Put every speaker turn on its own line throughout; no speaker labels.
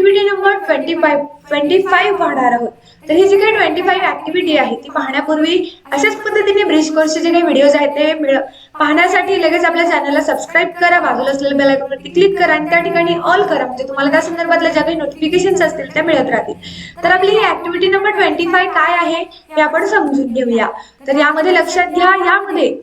Activity number 25 पाहणार आहोत. तर ही जी काही 25 ऍक्टिव्हिटी आहे ती पाहण्यापूर्वी अशाच पद्धतीने ब्रिज कोर्सचे जे काही व्हिडिओज आहेत ते पाहण्यासाठी लगेच आपल्या चॅनलला सबस्क्राईब करा, बाजूला असलेल्या बेल आयकॉनवरती क्लिक करा आणि त्या ठिकाणी ऑल करा, म्हणजे तुम्हाला त्या संदर्भातल्या ज्या काही नोटिफिकेशन्स असतील त्या मिळत राहतील. तर आपली ही ऍक्टिव्हिटी नंबर 25 काय आहे हे आपण समजून घेऊया. तर यामध्ये लक्षात घ्या, यामध्ये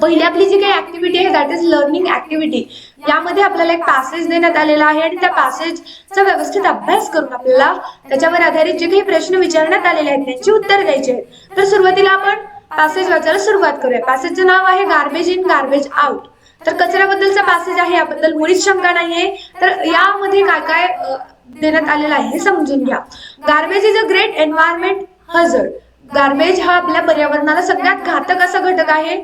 पहिली आपली जी काही ऍक्टिव्हिटी आहे दॅट इज लर्निंग ऍक्टिव्हिटी. यामध्ये आपल्याला एक पॅसेज देण्यात आलेला आहे आणि त्या पॅसेजचा व्यवस्थित अभ्यास करून आपल्याला त्याच्यावर आधारित जे काही प्रश्न विचारण्यात आलेले आहेत त्यांची उत्तर द्यायची आहेत. तर सुरुवातीला आपण पॅसेज वाचायला सुरुवात करूया. पॅसेजचं नाव आहे गार्बेज इन गार्बेज आउट. तर कचऱ्याबद्दलचा पॅसेज आहे, याबद्दल मुळीच शंका नाहीये. तर यामध्ये काय काय देण्यात आलेलं आहे हे समजून घ्या. Garbage is a great environment hazard. Garbage हा आपल्या पर्यावरणाला सगळ्यात घातक असा घटक आहे.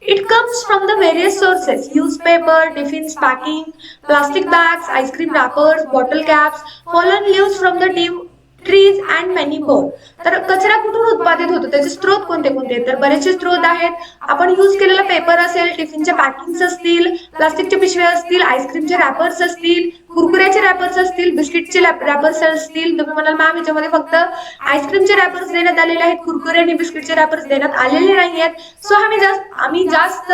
It comes from the various sources: newspaper, tiffins packing, plastic bags, ice cream wrappers, bottle caps, fallen leaves from the trees and many more. तर कचरा कुठून उत्पादित होतो, त्याचे स्रोत कोणते कोणते? तर बरेचसे स्रोत आहेत. आपण यूज केलेला पेपर असेल, टिफिनच्या पॅकिंग्स असतील, प्लास्टिकच्या पिशव्या असतील, आईस्क्रीमचे रॅपर्स असतील, कुरकुऱ्याचे रॅपर्स असतील, बिस्किटचे रॅपर्स असतील. तुम्ही म्हणाल मॅम याच्यामध्ये फक्त आईस्क्रीमचे रॅपर्स देण्यात आलेले आहेत, कुरकुरे आणि बिस्किटचे रॅपर्स देण्यात आलेले नाही आहेत. सो आम्ही जास्त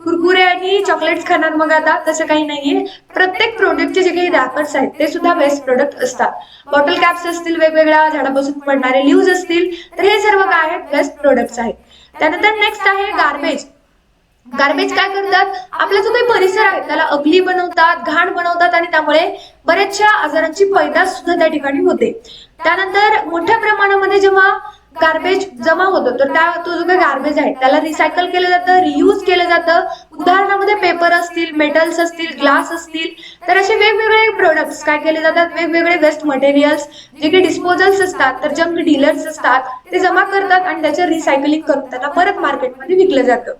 कुरकुरे आणि चॉकलेट्स खाणार, मग आता तसं काही नाहीये. प्रत्येक प्रोडक्टचे जे काही रॅपर्स आहेत ते सुद्धा वेस्ट प्रोडक्ट असतात. बॉटल कॅप्स असतील, वेगवेगळ्या झाडापासून पडणारे लीव्स असतील, तर हे सर्व काय आहेत? वेस्ट प्रोडक्ट्स आहेत. त्यानंतर नेक्स्ट आहे गार्बेज. गार्बेज काय करतात? आपला जो काही परिसर आहे त्याला अगली बनवतात, घाण बनवतात आणि त्यामुळे बऱ्याचशा आजारांची पैदास सुद्धा त्या ठिकाणी होते. त्यानंतर मोठ्या प्रमाणामध्ये जेव्हा गार्बेज जमा होतो तर तो जो काही गार्बेज आहे त्याला रिसायकल केलं जातं, रियूज केलं जातं. उदाहरणामध्ये पेपर असतील, मेटल्स असतील, ग्लास असतील, तर असे वेगवेगळे प्रोडक्ट्स काय केले जातात, वेगवेगळे वेस्ट मटेरियल्स जे काही डिस्पोजल्स असतात, तर जंक डीलर्स असतात, ते जमा करतात आणि त्याचं रिसायकलिंग करून त्यांना परत मार्केटमध्ये विकलं जातं.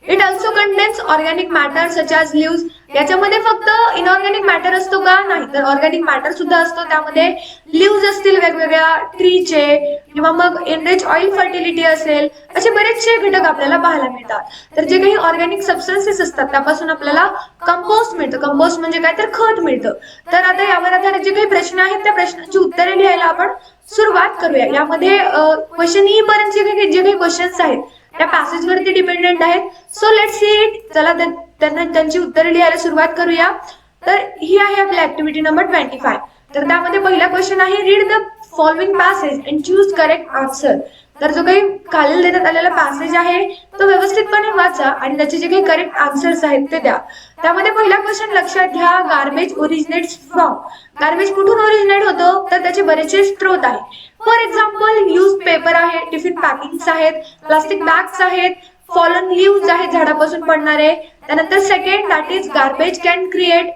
It also contains organic matter such as leaves. याच्यामध्ये फक्त इनऑर्गॅनिक मॅटर असतो का? नाही, तर ऑर्गॅनिक मॅटर सुद्धा असतो. त्यामध्ये लीव्स असतील वेगवेगळ्या ट्रीचे, किंवा मग एनरिच ऑइल फर्टिलिटी असेल, असे बरेचसे घटक आपल्याला पाहायला मिळतात. तर जे काही ऑर्गॅनिक सबस्टन्सेस असतात त्यापासून आपल्याला कंपोस्ट मिळतं. कंपोस्ट म्हणजे काय? तर खत मिळतं. तर आता यावर आधारित जे काही प्रश्न आहेत त्या प्रश्नांची उत्तरे लिहायला आपण सुरुवात करूया. यामध्ये क्वेश्चन ई पर्यंत जे काही क्वेश्चन्स आहेत त्या पॅसेज वरती डिपेंडेंट आहेत. So let's see it. चला त्यांची उत्तरे लिहायला सुरुवात करूया. तर ही आहे आपली ऍक्टिव्हिटी नंबर 25. तर त्यामध्ये पहिला क्वेश्चन आहे, read the following passage and choose correct answer. तर जो काही खालील देण्यात आलेला पॅसेज आहे तो व्यवस्थितपणे वाचा आणि त्याचे जे काही करेक्ट आन्सर्स आहेत ते द्या. त्यामध्ये पहिला क्वेश्चन लक्षात घ्या, गार्बेज ओरिजिनेट्स फ्रॉम. गार्बेज कुठून ओरिजिनेट होतो? तर त्याचे बरेचसे स्रोत आहेत. फॉर एक्झाम्पल न्यूज पेपर आहे, टिफिन पॅकिंग्स आहेत, प्लास्टिक बॅग्स आहेत, फॉलन लीव्स आहेत झाडापासून पडणारे. त्यानंतर second that is garbage can create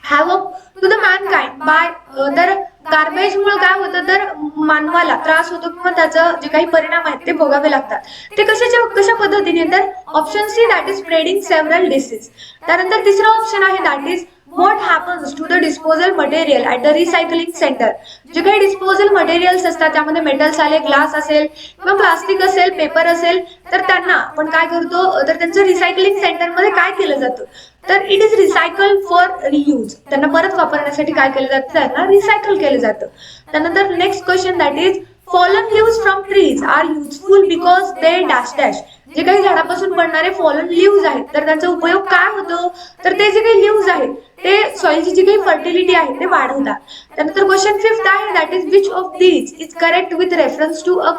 havoc to the mankind by. तर गार्बेज मुळे काय होतं, तर मानवाला त्रास होतो किंवा त्याचं जे काही परिणाम आहेत ते भोगावे लागतात. ते कशा पद्धतीने? तर option C that is spreading several disease. त्यानंतर तिसरा ऑप्शन आहे that is what happens to the disposal material at the recycling centre. जे काही डिस्पोजल मटेरियल्स असतात त्यामध्ये मेटल्स आले, ग्लास असेल किंवा प्लास्टिक असेल, पेपर असेल, तर त्यांना आपण काय करतो, तर त्यांचं रिसायकलिंग सेंटरमध्ये काय केलं जातं, तर it is recycle for reuse. त्यांना परत वापरण्यासाठी काय केलं जातं, त्यांना रिसायकल केलं जातं. त्यानंतर next question that is fallen leaves from trees are useful because they dash dash. जे काही झाडापासून पडणारे फॉलन लीव्स आहेत तर त्यांचा उपयोग काय होतो, तर ते जे काही लीव्स आहेत ते सॉइलची जी काही फर्टिलिटी आहे ते वाढवतात. त्यानंतर क्वेश्चन फिफ्थ आहे that is which of these is correct with reference to a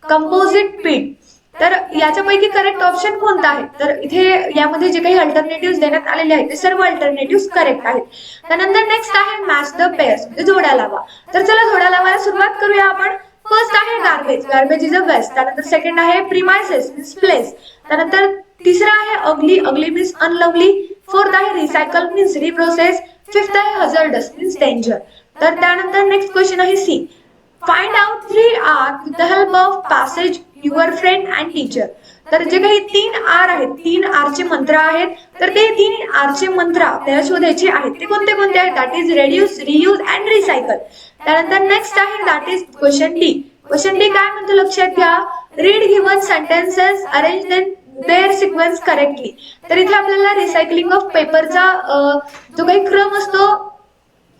composite pit. तर याच्यापैकी करेक्ट ऑप्शन कोणता आहे? तर इथे यामध्ये जे काही अल्टरनेटिव्ह देण्यात आलेले आहेत ते सर्व अल्टरनेटिव्ह करेक्ट आहेत. त्यानंतर नेक्स्ट आहे मॅच द पेअर्स, म्हणजे जोड्या लावा. तर चला जोड्या लावायला सुरुवात करूया आपण. फर्स्ट आहे garbage. Garbage is a waste. त्यानंतर सेकंड आहे प्रिमायसेस मीन्स प्लेस. त्यानंतर तिसरा आहे ugly. Ugly means unlovely. Fourth आहे रिसायकल मीन्स रिप्रोसेस. फिफ्थ आहे हझार्डस मीन्स डेंजर. तर त्यानंतर नेक्स्ट क्वेश्चन आहे C. Find out 3 R with the help of passage your friend and teacher. तर जे काही 3 आर आहेत, 3 आरचे मंत्र आहेत, तर ते 3 आरचे मंत्र आपल्याला शोधायचे आहेत. ते कोणते कोणते आहेत? That is reduce, reuse and recycle. त्यानंतर नेक्स्ट आहे that is question D. Question D काय म्हणतो लक्षात घ्या, read given sentences arrange their sequence correctly. तर इथे आपल्याला रिसायकलिंग ऑफ पेपरचा जो काही क्रम असतो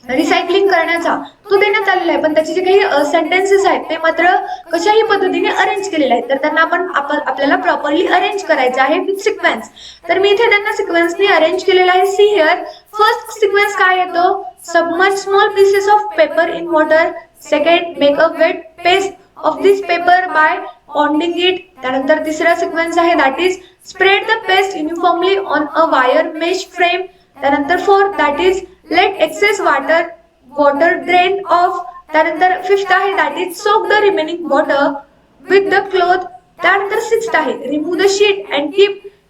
रिसायकलिंग करण्याचा तो देण्यात आलेला आहे, पण त्याचे जे काही सेंटेन्सेस आहेत ते मात्र कशाही पद्धतीने अरेंज केलेले आहेत, तर त्यांना आपल्याला प्रॉपरली अरेंज करायचं आहे विथ सिक्वेन्स. तर मी इथे त्यांना सिक्वेन्सनी अरेंज केलेलं आहे. सी हिअर, फर्स्ट सिक्वेन्स काय येतो, submerge small pieces of paper in water. Second, make a wet paste of this paper by pounding it. त्यानंतर तिसरा सिक्वेन्स आहे that is spread the paste uniformly on a wire mesh frame. त्यानंतर fourth that is let excess water drain off. त्यानंतर fifth आहे that is soak the remaining water with the cloth. त्यानंतर sixth आहे remove the sheet and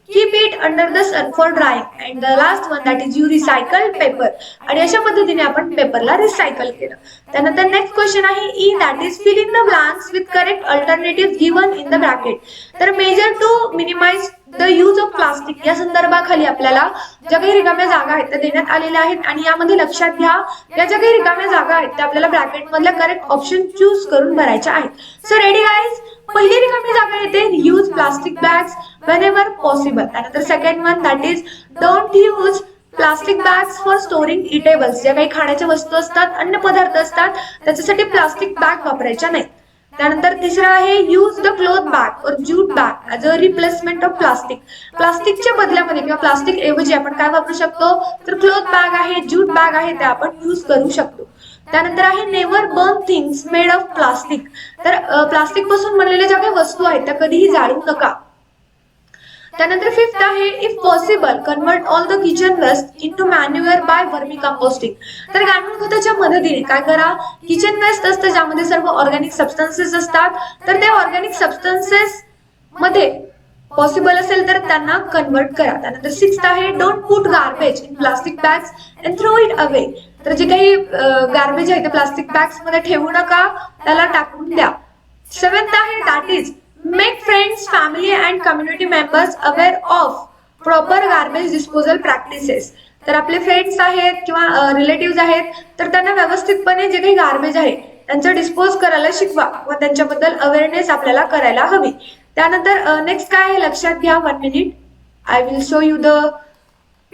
keep it under the sun for drying. And the last one that is you recycle paper. आणि अशा पद्धतीने आपण पेपरला recycle केलं. त्यानंतर next question आहे E that is fill in the blanks with correct alternative given in the bracket. तर measure to minimise the use of plastic या संदर्भाखाली आपल्याला ज्या काही रिकाम्या जागा आहेत त्या देण्यात आलेल्या आहेत, आणि यामध्ये लक्षात घ्या या ज्या काही रिकाम्या जागा आहेत त्या आपल्याला ब्रॅकेट मधल्या करेक्ट ऑप्शन चूज करून भरायच्या आहेत. सो रेडी गाईज, पहिली रिकामी जागा येते use plastic bags whenever possible. त्यानंतर second one that is don't use plastic bags for storing eatables. ज्या काही खाण्याच्या वस्तू असतात, अन्न पदार्थ असतात, त्याच्यासाठी प्लास्टिक बॅग वापरायच्या नाहीत. त्यानंतर तिसरा आहे यूज द क्लॉथ बॅग और jute bag as a replacement of plastic. प्लास्टिकच्या बदल्यामध्ये किंवा प्लास्टिक ऐवजी आपण काय वापरू शकतो, तर क्लॉथ बॅग आहे, ज्यूट बॅग आहे, ते आपण यूज करू शकतो. त्यानंतर आहे never burn things made of plastic. तर प्लास्टिक पासून बनलेल्या ज्या काही वस्तू आहेत त्या कधीही जाळू नका. त्यानंतर फिफ्थ आहे if possible convert all the kitchen waste into manure by vermicomposting. तर गांडूळ खताच्या मदतीने काय करा, किचन वेस्ट असतं ज्यामध्ये सर्व ऑर्गॅनिक सबस्टन्सेस असतात, तर त्या ऑर्गॅनिक सबस्टन्सेस मध्ये पॉसिबल असेल तर त्यांना कन्वर्ट करा. त्यानंतर सिक्स्थ आहे don't put garbage in plastic bags and throw it away. तर जे काही गार्बेज आहे ते प्लास्टिक बॅग्स मध्ये ठेवू नका, त्याला टाकून द्या. सेवन्थ आहे that is make friends, family and community members aware of proper garbage disposal practices. तर आपले फ्रेंड्स आहेत किंवा रिलेटिव्ह आहेत, तर त्यांना व्यवस्थितपणे जे काही गार्बेज आहे त्यांचं डिस्पोज करायला शिकवा व त्यांच्याबद्दल अवेअरनेस आपल्याला करायला हवी. त्यानंतर नेक्स्ट काय आहे लक्षात घ्या, 1 minute, I will show you the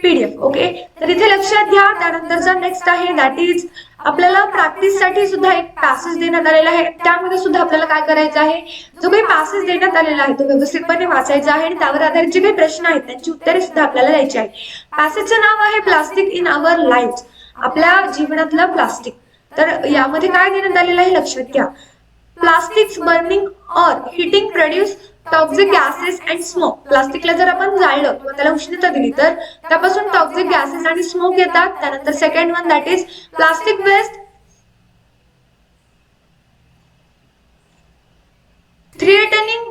PDF. Okay, तर इथे लक्षात घ्या. त्यानंतरचा नेक्स्ट आहे दॅट इज आपल्याला प्रॅक्टिस साठी सुद्धा एक पॅसेज देण्यात आलेला आहे. त्यामध्ये सुद्धा आपल्याला काय करायचं आहे, जो काही पॅसेज देण्यात आलेला आहे तो व्यवस्थितपणे वाचायचा आहे आणि त्यावर आधारित जे काही प्रश्न आहेत त्यांची उत्तरे सुद्धा आपल्याला द्यायची आहेत. पॅसेजचं नाव आहे प्लास्टिक इन आवर लाईफ. आपल्या जीवनातलं प्लास्टिक. तर यामध्ये काय देण्यात आलेलं आहे लक्षात घ्या. Plastics burning or heating produce toxic gases and smoke. प्लास्टिकला जर आपण जाळलं किंवा त्याला उष्णता दिली तर त्यापासून टॉक्सिक गॅसेस आणि स्मोक येतात. त्यानंतर second one that is plastic waste threatening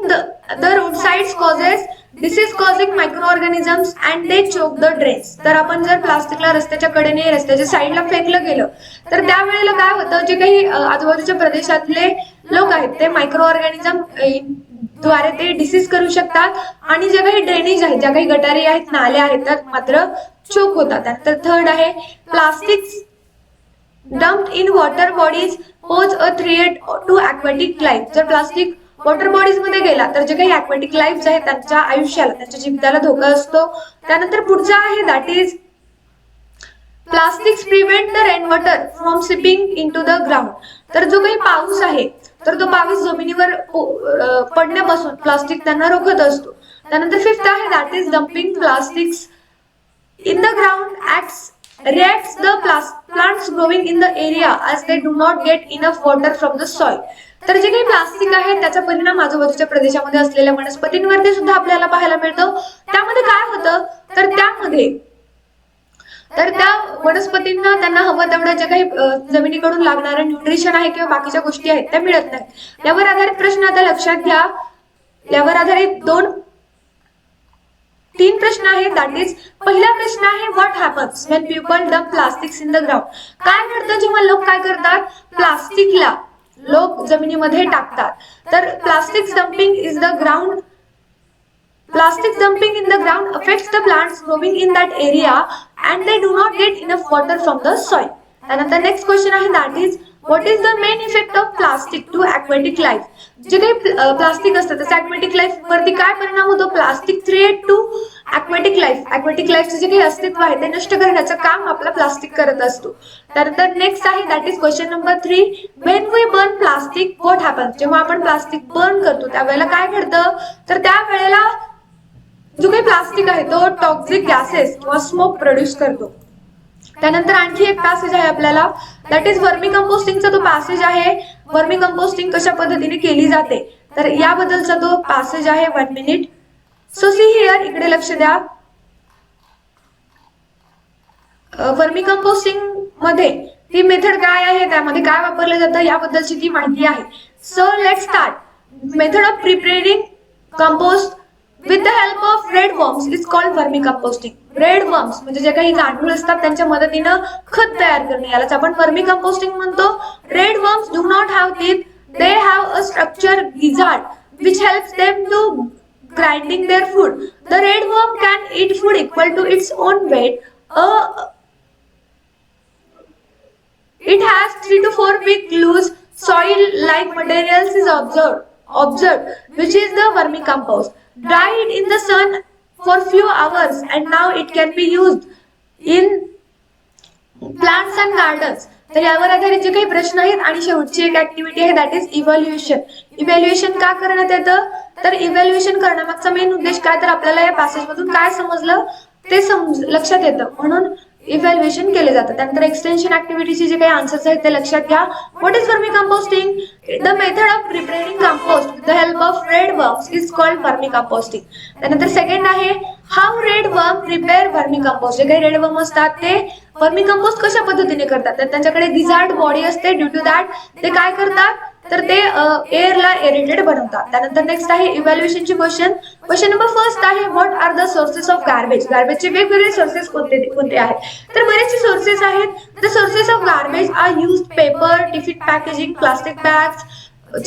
the roadsides causes disease causing microorganisms and they choke the drains. तर आपण जर प्लास्टिकला रस्त्याच्या कडेने रस्त्याच्या साईडला फेकलं गेलं तर त्यावेळेला काय होतं, जे काही आजूबाजूच्या प्रदेशातले लोक आहेत ते मायक्रो ऑर्गॅनिझम द्वारे ते डिसीज करू शकतात आणि जे काही ड्रेनेज आहेत, ज्या काही गटारी आहेत, नाल्या आहेत त्या मात्र चोक होतात. त्यानंतर थर्ड आहे plastics dumped in water bodies pose a threat to aquatic life. जर प्लास्टिक वॉटर बॉडीज मध्ये गेला तर जे काही aquatic लाईफ आहेत त्यांच्या आयुष्याला, त्यांच्या जीविताला धोका असतो. त्यानंतर पुढचा आहे that is plastics prevent the rain water from sipping into the ground. तर जो काही पाऊस आहे तर तो पाऊस जमिनीवर पडण्यापासून प्लास्टिक त्यांना रोखत असतो. त्यानंतर फिफ्थ आहे that is dumping plastics in the ground reacts the plants growing in the area as they do not get enough water from the soil. तर जे काही प्लास्टिक आहे त्याचा परिणाम आजूबाजूच्या प्रदेशामध्ये असलेल्या वनस्पतींवरती सुद्धा आपल्याला पाहायला मिळतो. त्यामध्ये काय होतं तर त्या वनस्पतींना त्यांना हवं तेवढं जे काही जमिनीकडून लागणारं न्यूट्रिशन आहे किंवा बाकीच्या गोष्टी आहेत त्या मिळत नाहीत. यावर आधारित प्रश्न आता लक्षात घ्या. यावर आधारित तीन प्रश्न आहेत. दॅट इज पहिला प्रश्न आहे what happens when people dump plastics in the ground. काय घडतं जेव्हा लोक काय करतात, प्लास्टिकला लोक जमिनीमध्ये टाकतात. तर plastics dumping in the ground affects the plants growing in that area and they do not get enough water from the soil. त्यानंतर नेक्स्ट क्वेश्चन आहे that is what is the main effect of plastic to aquatic life. जे काही plastic असतं त्याचा aquatic life वरती काय परिणाम होतो. Plastic threat to aquatic life. Aquatic लाईफचं जे काही अस्तित्व आहे ते नष्ट करण्याचं काम आपला प्लास्टिक करत असतो. त्यानंतर नेक्स्ट आहे that is question number 3. When we burn plastic what happens. जेव्हा आपण प्लास्टिक बर्न करतो त्यावेळेला काय घडतं तर त्यावेळेला जो काही प्लास्टिक आहे तो टॉक्सिक गॅसेस किंवा स्मोक प्रोड्यूस करतो. त्यानंतर आणखी एक पॅसेज आहे आपल्याला दॅट इज वर्मी कंपोस्टिंगचा तो पॅसेज आहे. वर्मी कंपोस्टिंग कशा पद्धतीने केली जाते तर याबद्दलचा तो पॅसेज आहे. 1 मिनिट. सो सी हिअर, इकडे लक्ष द्या. वर्मी कंपोस्टिंग मध्ये ती मेथड काय आहे, त्यामध्ये काय वापरलं जातं याबद्दलची ती माहिती आहे. So let's start. Method of preparing compost with the help of red worms is called vermi composting. Red worms म्हणजे जे काही गांडूळ असतात त्यांच्या मदतीनं खत तयार करणे यालाच आपण वर्मी कंपोस्टिंग म्हणतो. Red worms do not have teeth. They have a structure gizzard which helps them to grinding their food. The red worm can eat food equal to its own weight. It has 3 to 4 week loose soil-like materials is observed, which is the vermicompost. Dry it in the sun for few hours and now it can be used in plants and gardens. तर यावर आधारित जे काही प्रश्न आहेत आणि शेवटची एक ऍक्टिव्हिटी आहे दॅट इज इव्हॅल्युएशन. इव्हॅल्युएशन का करण्यात येतं तर इव्हॅल्युएशन करण्यामागचा मेन उद्देश काय तर आपल्याला या पॅसेज मधून काय समजलं ते लक्षात येतं म्हणून इव्हॅल्युएशन केले जातं. त्यानंतर एक्सटेन्शन ऍक्टिव्हिटीचे जे काही आन्सर्स आहेत ते लक्षात घ्या. What is vermi composting. The method of preparing compost with the help of red worms is called vermi composting. त्यानंतर सेकंड आहे how red worm prepare vermi compost. जे काही रेड वर्म असतात ते वर्मी कंपोस्ट कशा पद्धतीने करतात तर त्यांच्याकडे gizzard बॉडी असते. ड्यू टू दॅट ते काय करतात तर ते एअरला एरेटेड बनवतात. त्यानंतर नेक्स्ट आहे इव्हॅल्युएशनची क्वेश्चन. क्वेश्चन नंबर फर्स्ट आहे what are the sources of garbage. गार्बेजचे वेगवेगळे सोर्सेस कोणते आहेत तर बरेचसे सोर्सेस आहेत. The sources of garbage are used paper, tiffin packaging, plastic bags,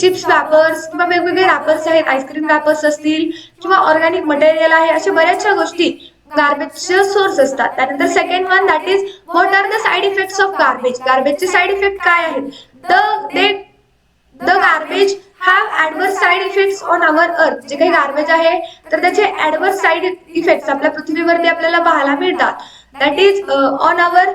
chips wrappers किंवा वेगवेगळे रॅपर्स आहेत. आईस्क्रीम रॅपर्स असतील किंवा ऑर्गॅनिक मटेरियल आहे. अशा बऱ्याचशा गोष्टी गार्बेजचे सोर्स असतात. त्यानंतर second one that is what are the side effects of garbage. गार्बेजचे साइड इफेक्ट काय आहेत. The garbage have adverse side effects on our earth. जे काही गार्बेज आहे तर त्याचे ऍडवर्स साइड इफेक्ट्स आपल्या पृथ्वीवरती आपल्याला पाहायला मिळतात. That is on our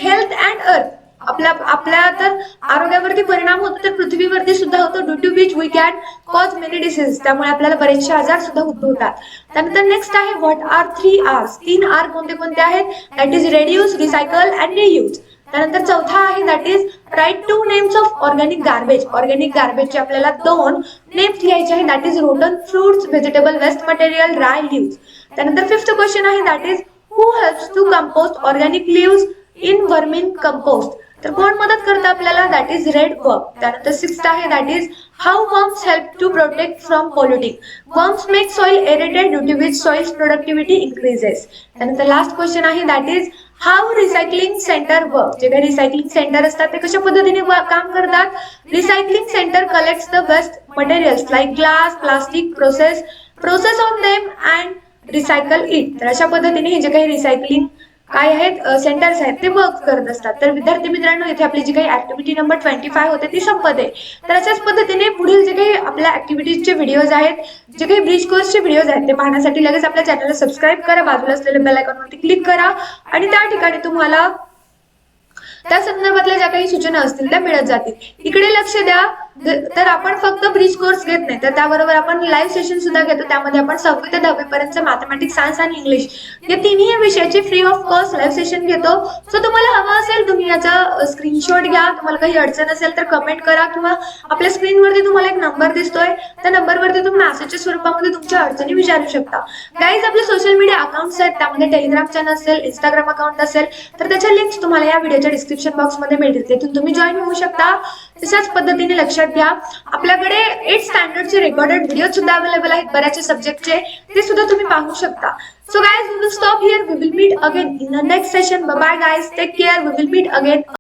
health and earth. आपल्या तर आरोग्यावरती परिणाम होतो तर पृथ्वीवरती सुद्धा होतो. Due to which we can cause many disease. त्यामुळे आपल्याला बरेचसे आजार सुद्धा उद्भवतात. त्यानंतर नेक्स्ट आहे व्हॉट आर 3 R's. 3 R कोणते आहेत that is reduce, recycle and reuse. त्यानंतर चौथा आहे that is write 2 names of organic garbage. Organic गार्बेजचे आपल्याला 2 नेम्स लिहायचे आहे that is rotten fruits, vegetable waste material, dry leaves. त्यानंतर फिफ्थ क्वेश्चन आहे that is who helps to compost organic leaves in worming compost. तर कोण मदत करतं आपल्याला दॅट इज रेड वर्म. त्यानंतर सिक्स्थ आहे that is how worms help to protect from polluting. Worms make soil aerated due to which soil's productivity increases. त्यानंतर last question आहे that is how recycling centre work. जे काही recycling centre असतात ते कशा पद्धतीने काम करतात. Recycling centre collects the waste materials like glass, plastic, process on them and recycle it. तर अशा पद्धतीने हे जे काही रिसायकलिंग काय आहेत सेंटर्स आहेत ते वर्क करत असतात. तर विद्यार्थी मित्रांनो इथे आपली जी काही ऍक्टिव्हिटी नंबर 25 होते ती संपते. तर अशाच पद्धतीने पुढील जे काही आपल्या ऍक्टिव्हिटीजचे व्हिडिओज आहेत, जे काही ब्रिज कोर्सचे व्हिडिओज आहेत ते पाहण्यासाठी लगेच आपल्या चॅनलला सबस्क्राईब करा. बाजूला असलेल्या बेल आयकॉनवरती क्लिक करा आणि त्या ठिकाणी तुम्हाला त्या संदर्भातल्या ज्या काही सूचना असतील त्या मिळत जातील. इकडे लक्ष द्या. तर आपण फक्त ब्रिज कोर्स घेत नाही तर त्याबरोबर आपण लाईव्ह सेशन सुद्धा घेतो. त्यामध्ये आपण 6वी ते 10वी पर्यंत मॅथमॅटिक्स, सायन्स आणि इंग्लिश या तिन्ही विषयाची free of cost live session घेतो. सो तुम्हाला हवं असेल तुम्ही याचा स्क्रीनशॉट घ्या. तुम्हाला काही अडचण असेल तर कमेंट करा किंवा आपल्या स्क्रीनवरती तुम्हाला एक नंबर दिसतोय त्या नंबरवरती तुम्ही मेसेजच्या स्वरूपामध्ये तुमच्या अडचणी विचारू शकता. गाईज आपले सोशल मीडिया अकाउंट्स आहेत. त्यामध्ये टेलिग्राम चॅनल असेल, इंस्टाग्राम अकाउंट असेल तर त्याच्या लिंक्स तुम्हाला या व्हिडिओच्या डिस्क्रिप्शन बॉक्समध्ये मिळतील. तिथून तुम्ही जॉईन होऊ शकता. तशाच पद्धतीने लक्षात घ्या आपल्याकडे 8th स्टँडर्डचे रेकॉर्डेड व्हिडिओ सुद्धा अवेलेबल आहेत बऱ्याचशा सब्जेक्टचे. ते सुद्धा तुम्ही पाहू शकता. So guys, we will stop here. We will meet again in the next session. Bye bye guys. Take care. We will meet again.